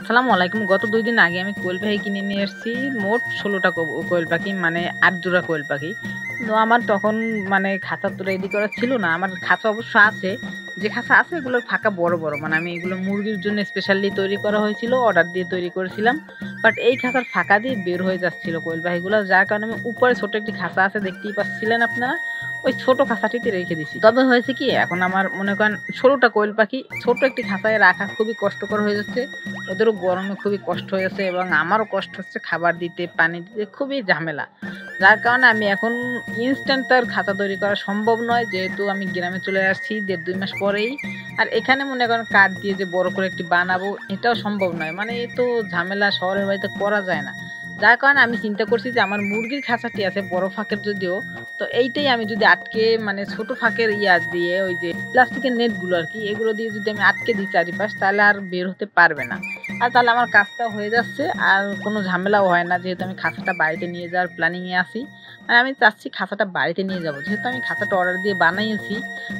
আসসালামু আলাইকুম। গত ২ দিন আগে আমি কোয়েল পাখি কিনে নিয়ে এসেছি। মোট ১৬ টা কোয়েল পাখি মানে ৮ জোড়া কোয়েল পাখি। তো আমার তখন মানে খাঁচা তো রেডি করা ছিল না। আমার খাঁচা অবশ্য আছে। যে খাঁচা আছে এগুলোর ফাঁকা বড়, বড়। মানে আমি এগুলো মুরগির জন্য স্পেশালি তৈরি করা হয়েছিল। অর্ডার দিয়ে তৈরি করেছিলাম। বাট এই খাঁচার ফাঁকা দিয়ে বের হয়ে যাচ্ছিল কোয়েল পাখিগুলো। যার কারণে আমি উপরে ছোট একটি খাঁচা আছে দেখতেই পাচ্ছিলেন আপনারা। ওই ছোট খাঁচাটিতে রেখে দিছি। তবে হয়েছে কি এখন আমার মনে করেন ১৬ টা কোয়েল পাখি ছোট একটি খাঁচায় রাখা খুবই কষ্টকর হয়ে যাচ্ছে। ওদেরও গরমে খুবই কষ্ট হয়ে যাচ্ছে এবং আমারও কষ্ট হচ্ছে খাবার দিতে, পানি দিতে খুবই ঝামেলা। যার কারণে আমি এখন ইনস্ট্যান্ট তো আর খাঁচা তৈরি করা সম্ভব নয়। যেহেতু আমি গ্রামে চলে আসছি ১.৫-২ মাস পরেই। আর এখানে মনে করেন কাঠ দিয়ে যে বড় করে একটি বানাবো এটাও সম্ভব নয়। মানে এ তো ঝামেলা শহরের বাড়িতে করা যায় না। যার কারণে আমি চিন্তা করছি যে আমার মুরগির খাঁচাটি আছে বড় ফাঁকের যদিও, তো এইটাই আমি যদি আটকে মানে ছোট ফাঁকের দিয়ে ওই যে প্লাস্টিকের নেটগুলো আরকি এগুলো দিয়ে যদি আমি আটকে দিই চারিপাশ তাহলে আর বের হতে পারবে না। আর তাহলে আমার কাজটাও হয়ে যাচ্ছে আর কোনো ঝামেলাও হয় না যেহেতু আমি খাঁচাটা বাড়িতে নিয়ে যাওয়ার প্ল্যানিং এ আছি। আর আমি চাচ্ছি খাঁচাটা বাড়িতে নিয়ে যাবো। যেহেতু আমি খাঁচাটা অর্ডার দিয়ে বানাইয়েছি,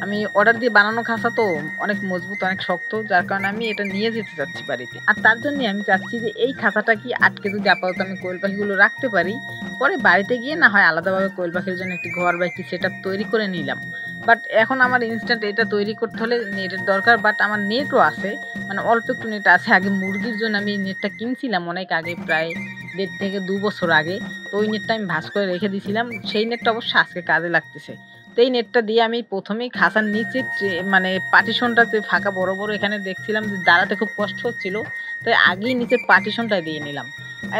আমি অর্ডার দিয়ে বানানো খাঁচা তো অনেক মজবুত, অনেক শক্ত যার কারণে আমি এটা নিয়ে যেতে চাচ্ছি বাড়িতে। আর তার জন্যই আমি চাচ্ছি যে এই খাঁচাটা কি আটকে যদি আপাতত আমি কোয়েল পাখিগুলো রাখতে পারি, পরে বাড়িতে গিয়ে না হয় আলাদাভাবে কোয়েল পাখির জন্য একটি ঘর বা একটি সেটআপ তৈরি করে নিলাম। বাট এখন আমার ইনস্ট্যান্ট এটা তৈরি করতে হলে নেটের দরকার। বাট আমার নেটও আছে। মানে অল্প একটু নেট আছে। আগে মুরগির জন্য আমি নেটটা কিনছিলাম অনেক আগে প্রায় ১.৫ থেকে ২ বছর আগে। তো ওই নেটটা আমি ভাঁজ করে রেখে দিয়েছিলাম। সেই নেটটা অবশ্য আজকে কাজে লাগতেছে। তো এই নেটটা দিয়ে আমি ১ম এই খাঁচার নিচে মানে পার্টিশনটা যে ফাঁকা বড়, বড় এখানে দেখছিলাম যে দাঁড়াতে খুব কষ্ট হচ্ছিল। তাই আগেই নিচের পার্টিশনটা দিয়ে নিলাম।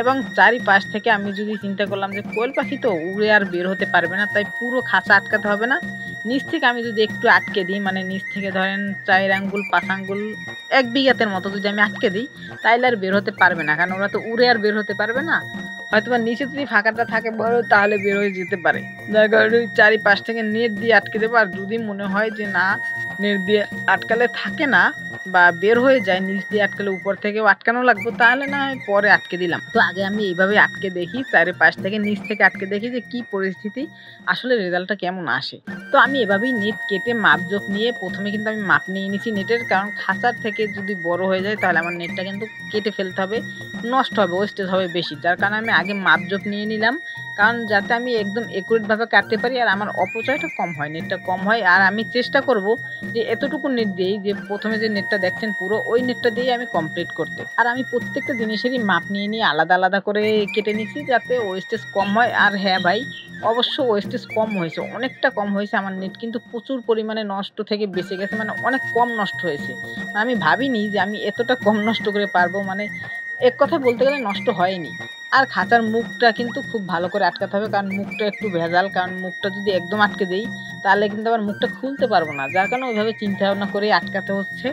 এবং চারিপাশ থেকে আমি যদি চিন্তা করলাম যে কোয়েল পাখি তো উড়ে আর বের হতে পারবে না, তাই পুরো খাঁচা আটকাতে হবে না। নিচ থেকে আমি যদি একটু আটকে দিই মানে নিচ থেকে ধরেন ৪ আঙ্গুল ৫ আঙ্গুল ১ বিঘাতের মতো যদি আমি আটকে দিই তাইলে আর বের হতে পারবে না। কারণ ওরা তো উড়ে আর বের হতে পারবে না। হয়তোবা নিচে যদি ফাঁকাটা থাকে বড় তাহলে বের হয়ে যেতে পারে। যার কারণে ওই চারিপাশ থেকে নেট দিয়ে আটকে দেবো। আর যদি মনে হয় যে না নেট দিয়ে আটকালে থাকে না বা বের হয়ে যায় নিচ দিয়ে আটকালে উপর থেকেও আটকানো লাগবে তাহলে না হয় পরে আটকে দিলাম। তো আগে আমি এইভাবে আটকে দেখি চারিপাশ থেকে নিচ থেকে আটকে দেখি যে কি পরিস্থিতি আসলে রেজাল্টটা কেমন আসে। তো আমি এভাবেই নেট কেটে মাপজোক নিয়ে ১ম এ কিন্তু আমি মাপ নিয়ে নিছি নেটের। কারণ খাঁচার থেকে যদি বড় হয়ে যায় তাহলে আমার নেটটা কিন্তু কেটে ফেলতে হবে। নষ্ট হবে, ওয়েস্টেজ হবে বেশি। যার কারণে আমি আগে মাপজোক নিয়ে নিলাম। কারণ যাতে আমি একদম একুরেট ভাবে কাটতে পারি আর আমার অপচয়টা কম হয়, নেটটা কম হয়। আর আমি চেষ্টা করব যে এতটুকু নেট দিয়েই যে ১ম এ যে নেটটা দেখছেন পুরো ওই নেটটা দিয়েই আমি কমপ্লিট করতে। আর আমি প্রত্যেকটা জিনিসেরই মাপ নিয়ে, নিয়ে আলাদা, আলাদা করে কেটে নিচ্ছি যাতে ওয়েস্টেজ কম হয়। আর হ্যাঁ ভাই, অবশ্য ওয়েস্টেজ কম হয়েছে, অনেকটা কম হয়েছে। আমার নেট কিন্তু প্রচুর পরিমাণে নষ্ট থেকে বেঁচে গেছে। মানে অনেক কম নষ্ট হয়েছে। আমি ভাবিনি যে আমি এতটা কম নষ্ট করে পারবো। মানে এক কথায় বলতে গেলে নষ্ট হয়নি। আর খাঁচার মুখটা কিন্তু খুব ভালো করে আটকাতে হবে। কারণ মুখটা একটু ভেজাল। কারণ মুখটা যদি একদম আটকে দেই তাহলে কিন্তু আবার মুখটা খুলতে পারবো না। যার কারণে ওইভাবে চিন্তা ভাবনা করেই আটকাতে হচ্ছে।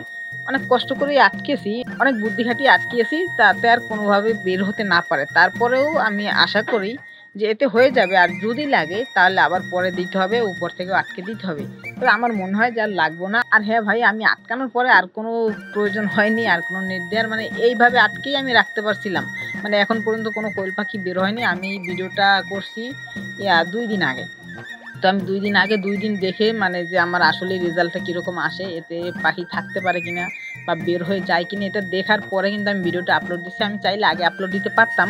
অনেক কষ্ট করেই আটকেছি, অনেক বুদ্ধি খাটিয়ে আটকিয়েছি যাতে আর কোনোভাবে বের হতে না পারে। তারপরেও আমি আশা করি যে এতে হয়ে যাবে। আর যদি লাগে তাহলে আবার পরে দিতে হবে, উপর থেকেও আটকে দিতে হবে। তবে আমার মনে হয় যে আর লাগবো না। আর হ্যাঁ ভাই, আমি আটকানোর পরে আর কোনো প্রয়োজন হয়নি আর কোনো নেট দেওয়ার। মানে এইভাবে আটকেই আমি রাখতে পারছিলাম। মানে এখন পর্যন্ত কোনো কোয়েল পাখি বের হয়নি। আমি এই ভিডিওটা করছি ২ দিন আগে। তো আমি ২ দিন আগে ২ দিন দেখে মানে যে আমার আসলে রেজাল্টটা কিরকম আসে, এতে পাখি থাকতে পারে কিনা বা বের হয়ে যায় কিনা এটা দেখার পরে কিন্তু আমি ভিডিওটা আপলোড দিচ্ছি। আমি চাইলে আগে আপলোড দিতে পারতাম।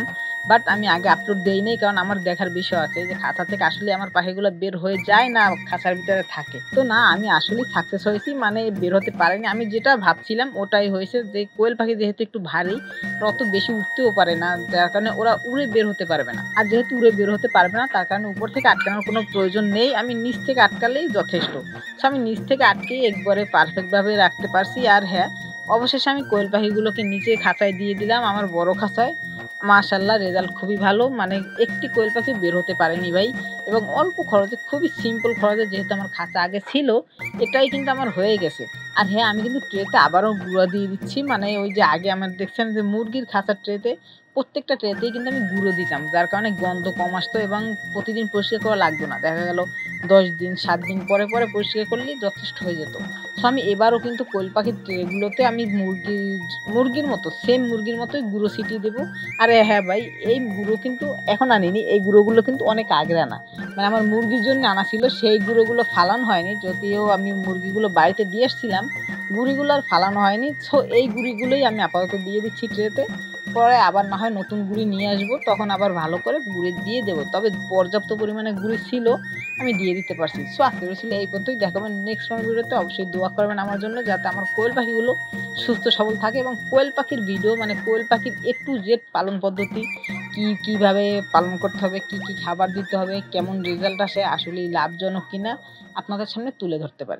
বাট আমি আগে আপলোড দেই নাই কারণ আমার দেখার বিষয় আছে যে খাঁচা থেকে আসলে আমার পাখিগুলো বের হয়ে যায় না খাঁচার ভিতরে থাকে। তো না, আমি আসলেই সাকসেস হয়েছি, মানে বের হতে পারেনি। আমি যেটা ভাবছিলাম ওটাই হয়েছে যে কোয়েল পাখি যেহেতু একটু ভারী, ওরা অত বেশি উঠতেও পারে না। যার কারণে ওরা উড়ে বের হতে পারবে না। আর যেহেতু উড়ে বের হতে পারবে না তার কারণে উপর থেকে আটকানোর কোনো প্রয়োজন নেই। আমি নিচ থেকে আটকালেই যথেষ্ট। সো আমি নিচ থেকে আটকেই একবারে পারফেক্ট ভাবে রাখতে পারছি। আর হ্যাঁ, অবশেষে আমি কোয়েল পাখিগুলোকে নিচে খাঁচায় দিয়ে দিলাম আমার বড় খাঁচায়। মাশাআল্লাহ রেজাল্ট খুবই ভালো। মানে একটি কোয়েল পাখি বের হতে পারেনি ভাই। এবং অল্প খরচে খুবই সিম্পল খরচে যেহেতু আমার খাঁচা আগে ছিল, এটাই কিন্তু আমার হয়ে গেছে। আর হ্যাঁ, আমি কিন্তু ট্রেতে আবারও গুঁড়া দিয়ে দিচ্ছি। মানে ওই যে আগে আমার দেখছেন যে মুরগির খাঁচার ট্রেতে প্রত্যেকটা ট্রেতেই কিন্তু আমি গুঁড়ো দিতাম। যার কারণে গন্ধ কম আসতো এবং প্রতিদিন পরিষ্কার করা লাগতো না। দেখা গেল ১০ দিন ৭ দিন পরে, পরে পরিষ্কার করলেই যথেষ্ট হয়ে যেত। সো আমি এবারও কিন্তু কোয়েল পাখির ট্রেগুলোতে আমি মুরগির মতো সেম মুরগির মতোই গুঁড়ো ছিটিয়ে দেবো। আর হ্যাঁ ভাই, এই গুঁড়ো কিন্তু এখন আনিনি। এই গুঁড়োগুলো কিন্তু অনেক আগের আনা। মানে আমার মুরগির জন্য আনা ছিল। সেই গুঁড়োগুলো ফালানো হয়নি। যদিও আমি মুরগিগুলো বাড়িতে দিয়ে এসছিলাম। গুঁড়িগুলো আর ফালানো হয়নি। সো এই গুঁড়িগুলোই আমি আপাতত দিয়ে দিচ্ছি ট্রেতে। পরে আবার না হয় নতুন গুঁড়ি নিয়ে আসবো, তখন আবার ভালো করে গুঁড়ি দিয়ে দেবো। তবে পর্যাপ্ত পরিমাণে গুঁড়ি ছিল, আমি দিয়ে দিতে পারছি। সো আজকের ভিডিও ছিল এই পর্যন্তই। দেখা হবে নেক্সট কোনো ভিডিওতে। অবশ্যই দোয়া করবেন আমার জন্য, যাতে আমার কোয়েল পাখিগুলো সুস্থ সবল থাকে এবং কোয়েল পাখির ভিডিও মানে কোয়েল পাখির A to Z পালন পদ্ধতি, কিভাবে পালন করতে হবে, কি খাবার দিতে হবে, কেমন রেজাল্ট আসে, আসলেই লাভজনক কিনা আপনাদের সামনে তুলে ধরতে পারি।